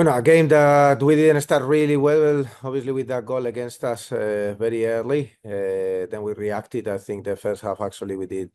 Well, a game that we didn't start really well, obviously with that goal against us very early. Then we reacted. I think the first half actually we did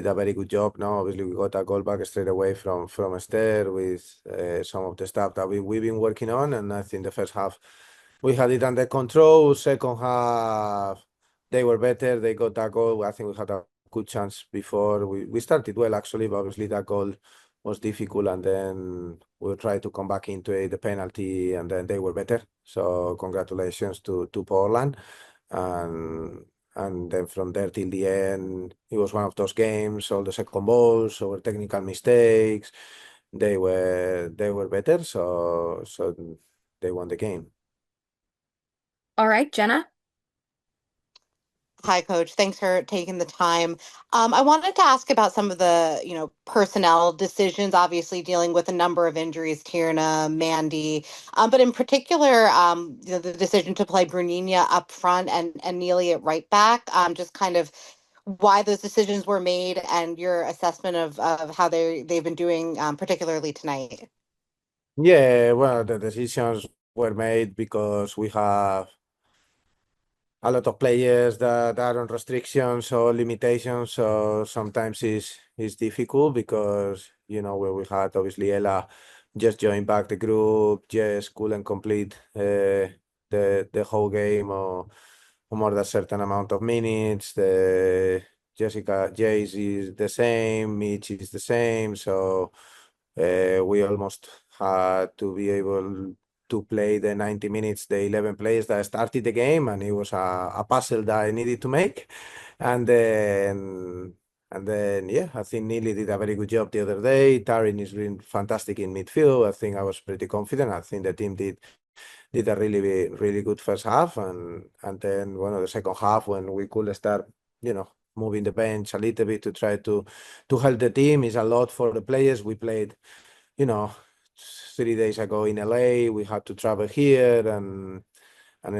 a very good job. No, obviously we got a goal back straight away from Esther with some of the stuff that we've been working on, and I think the first half we had it under control. Second half they were better. They got that goal. I think we had a good chance before we started well actually, but obviously that goal was difficult, and then we'll try to come back into the penalty, and then they were better. So congratulations to Portland, and then from there till the end, it was one of those games. All the second balls, our technical mistakes, they were better, so they won the game. All right, Jenna. Hi, Coach. Thanks for taking the time. I wanted to ask about some of the, personnel decisions, obviously dealing with a number of injuries, Tierna, Mandy, but in particular, the decision to play Bruninha up front and Neely at right back, just kind of why those decisions were made and your assessment of how they've been doing, particularly tonight. Yeah, well, the decisions were made because we have a lot of players that are on restrictions or limitations. So sometimes it's difficult because where we had obviously Ella just joined back the group, just couldn't complete the whole game or more than a certain amount of minutes. The Jessica Jace is the same, Mitch is the same. So we almost had to be able to play the 90 minutes, the 11 players that started the game, and it was a puzzle that I needed to make. And then, yeah, I think Neely did a very good job the other day. Tarin is been fantastic in midfield. I think I was pretty confident. I think the team did a really good first half, and then the second half when we could start, moving the bench a little bit to try to help the team is a lot for the players. We played, you know, 3 days ago in LA. We had to travel here, and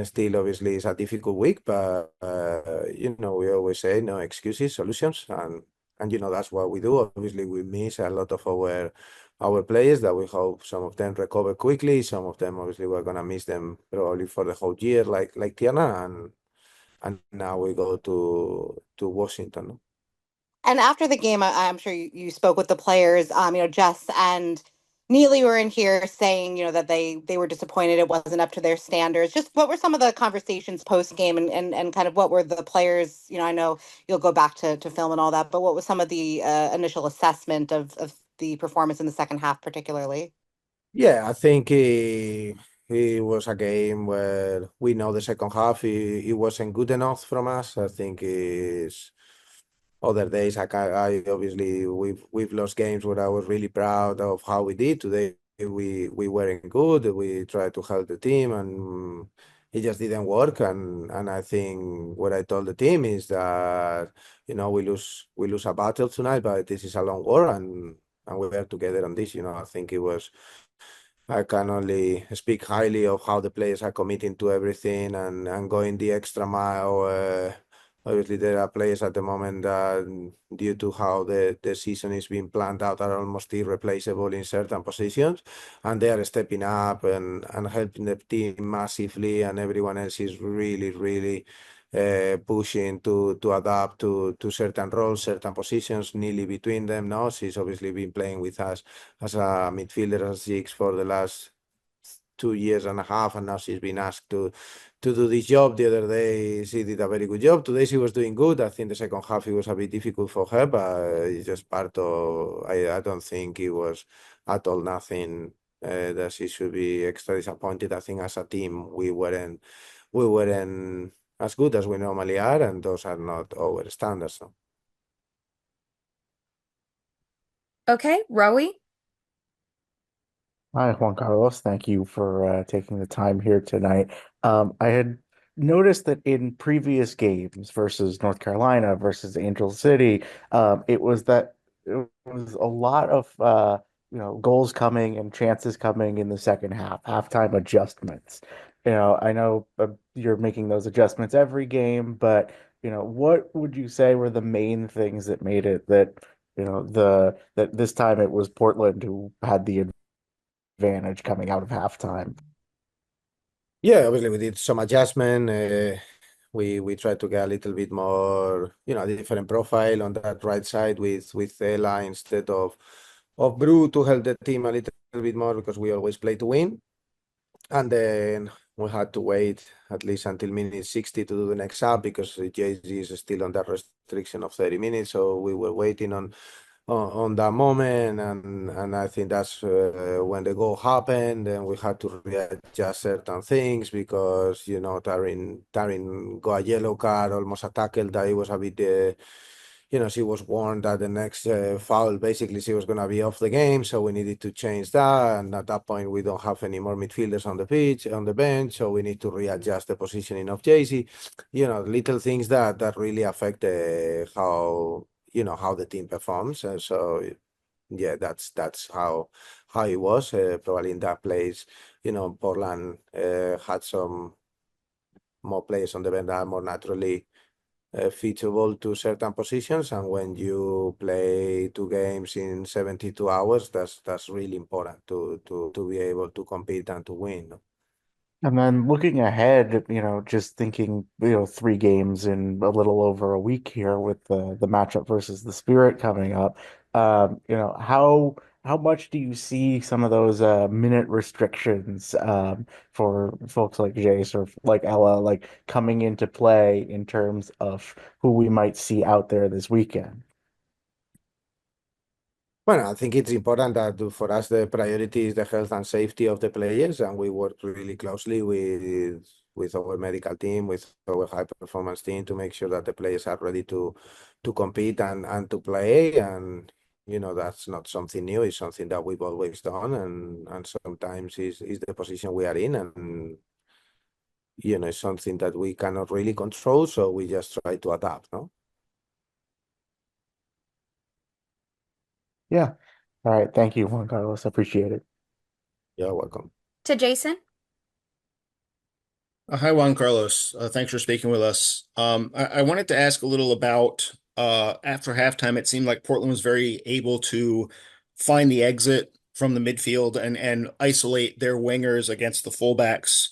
still obviously it's a difficult week, but we always say no excuses, solutions, and that's what we do. Obviously, we miss a lot of our players that we hope some of them recover quickly. Some of them obviously we're gonna miss them probably for the whole year, like Tiana, and now we go to Washington. No? And after the game, I'm sure you spoke with the players. Jess and Neely were in here saying, that they were disappointed it wasn't up to their standards. Just what were some of the conversations post game, and kind of what were the players? I know you'll go back to film and all that, but what was some of the initial assessment of the performance in the second half, particularly? Yeah, I think it was a game where we know the second half it wasn't good enough from us. I think it's other days I obviously we've lost games where I was really proud of how we did. Today we weren't good. We tried to help the team, and it just didn't work. And I think what I told the team is that we lose a battle tonight, but this is a long war, and we are together on this. I think it was. I can only speak highly of how the players are committing to everything and going the extra mile. Obviously, there are players at the moment that, due to how the season is being planned out, are almost irreplaceable in certain positions, and they are stepping up and helping the team massively, and everyone else is really, really pushing to adapt to certain roles, certain positions, nearly between them. No, she's obviously been playing with us as a midfielder, as six for the last 2 years and a half, and now she's been asked to do this job. The other day she did a very good job. Today she was doing good. I think the second half it was a bit difficult for her, but it's just part of. I don't think it was at all nothing that she should be extra disappointed. I think as a team we weren't as good as we normally are, and those are not our standards. So. Okay, Rowie. Hi, Juan Carlos. Thank you for taking the time here tonight. I had noticed that in previous games versus North Carolina versus Angel City, it was a lot of goals coming and chances coming in the second half, halftime adjustments. I know you're making those adjustments every game, but what would you say were the main things that made it that that this time it was Portland who had the advantage coming out of halftime. Yeah, obviously we did some adjustment. We tried to get a little bit more, different profile on that right side with Ella instead of Brew to help the team a little bit more because we always play to win. And then we had to wait at least until minute 60 to do the next sub because JG is still on that restriction of 30 minutes. So we were waiting on that moment, and I think that's when the goal happened, and we had to readjust certain things because Tarin got a yellow card, almost a tackle that it was a bit. She was warned that the next foul, basically, she was going to be off the game, so we needed to change that. And at that point, we don't have any more midfielders on the pitch, on the bench, so we need to readjust the positioning of JC. Little things that really affect how the team performs. So yeah, that's how it was. Probably in that place, Portland had some more players on the bench that are more naturally feasible to certain positions, and when you play two games in 72 hours, that's really important to be able to compete and to win. No? And then looking ahead, just thinking, 3 games in a little over a week here with the matchup versus the Spirit coming up. How much do you see some of those minute restrictions for folks like Jace or like Ella like coming into play in terms of who we might see out there this weekend? Well, I think it's important that for us the priority is the health and safety of the players, and we work really closely with our medical team, with our high performance team to make sure that the players are ready to compete and to play. And that's not something new; it's something that we've always done, and sometimes is the position we are in, and it's something that we cannot really control, so we just try to adapt. No. Yeah. All right. Thank you, Juan Carlos. Appreciate it. You're welcome. To Jason. Hi, Juan Carlos. Thanks for speaking with us. I wanted to ask a little about after halftime, it seemed like Portland was very able to find the exit from the midfield and isolate their wingers against the fullbacks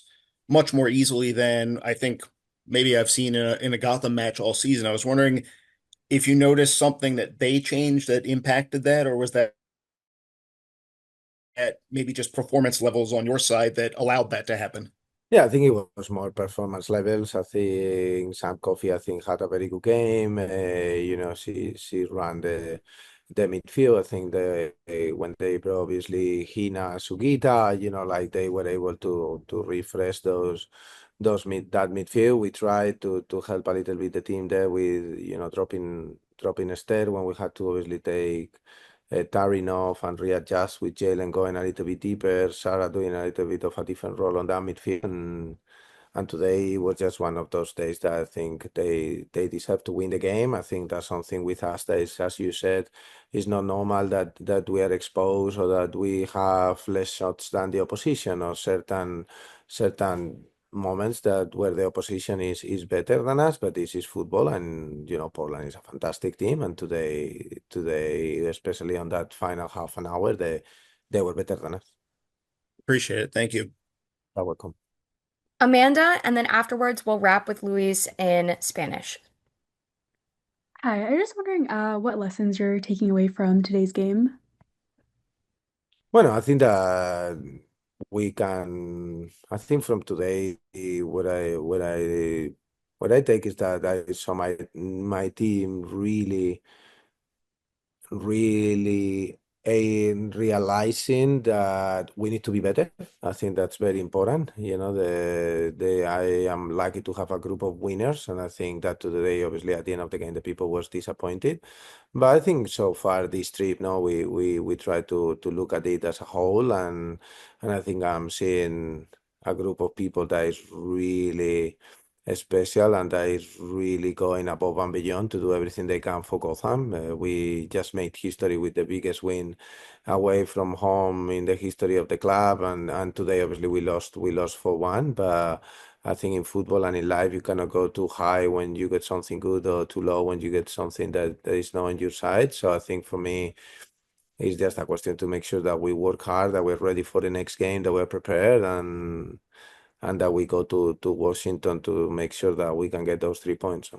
much more easily than I think maybe I've seen in a Gotham match all season. I was wondering if you noticed something that they changed that impacted that, or was that at maybe just performance levels on your side that allowed that to happen? Yeah, I think it was more performance levels. I think Sam Coffey, I think, had a very good game. She ran the midfield. I think when they brought obviously Hina Sugita, like they were able to refresh that midfield. We tried to help a little bit the team there with dropping Esther when we had to obviously take Tarin off and readjust with Jalen going a little bit deeper, Sarah doing a little bit of a different role on that midfield. And today was just one of those days that I think they deserve to win the game. I think that's something with us that is, as you said, is not normal that we are exposed or that we have less shots than the opposition or certain moments that where the opposition is better than us, but this is football, and Portland is a fantastic team, and today especially on that final half an hour they were better than us. Appreciate it. Thank you. You're welcome. Amanda, and then afterwards we'll wrap with Luis in Spanish. Hi, I was just wondering what lessons you're taking away from today's game. Well, I think that I think from today, what I take is that I saw my team really in realizing that we need to be better. I think that's very important. I am lucky to have a group of winners, and I think that today, obviously, at the end of the game, the people was disappointed. But I think so far this trip, no, we try to look at it as a whole, and I think I'm seeing a group of people that is really special and that is really going above and beyond to do everything they can for Gotham. We just made history with the biggest win away from home in the history of the club, and today obviously we lost 4-1, but I think in football and in life you cannot go too high when you get something good or too low when you get something that is not on your side. So I think for me It's just a question to make sure that we work hard, that we're ready for the next game, that we're prepared, and that we go to Washington to make sure that we can get those 3 points.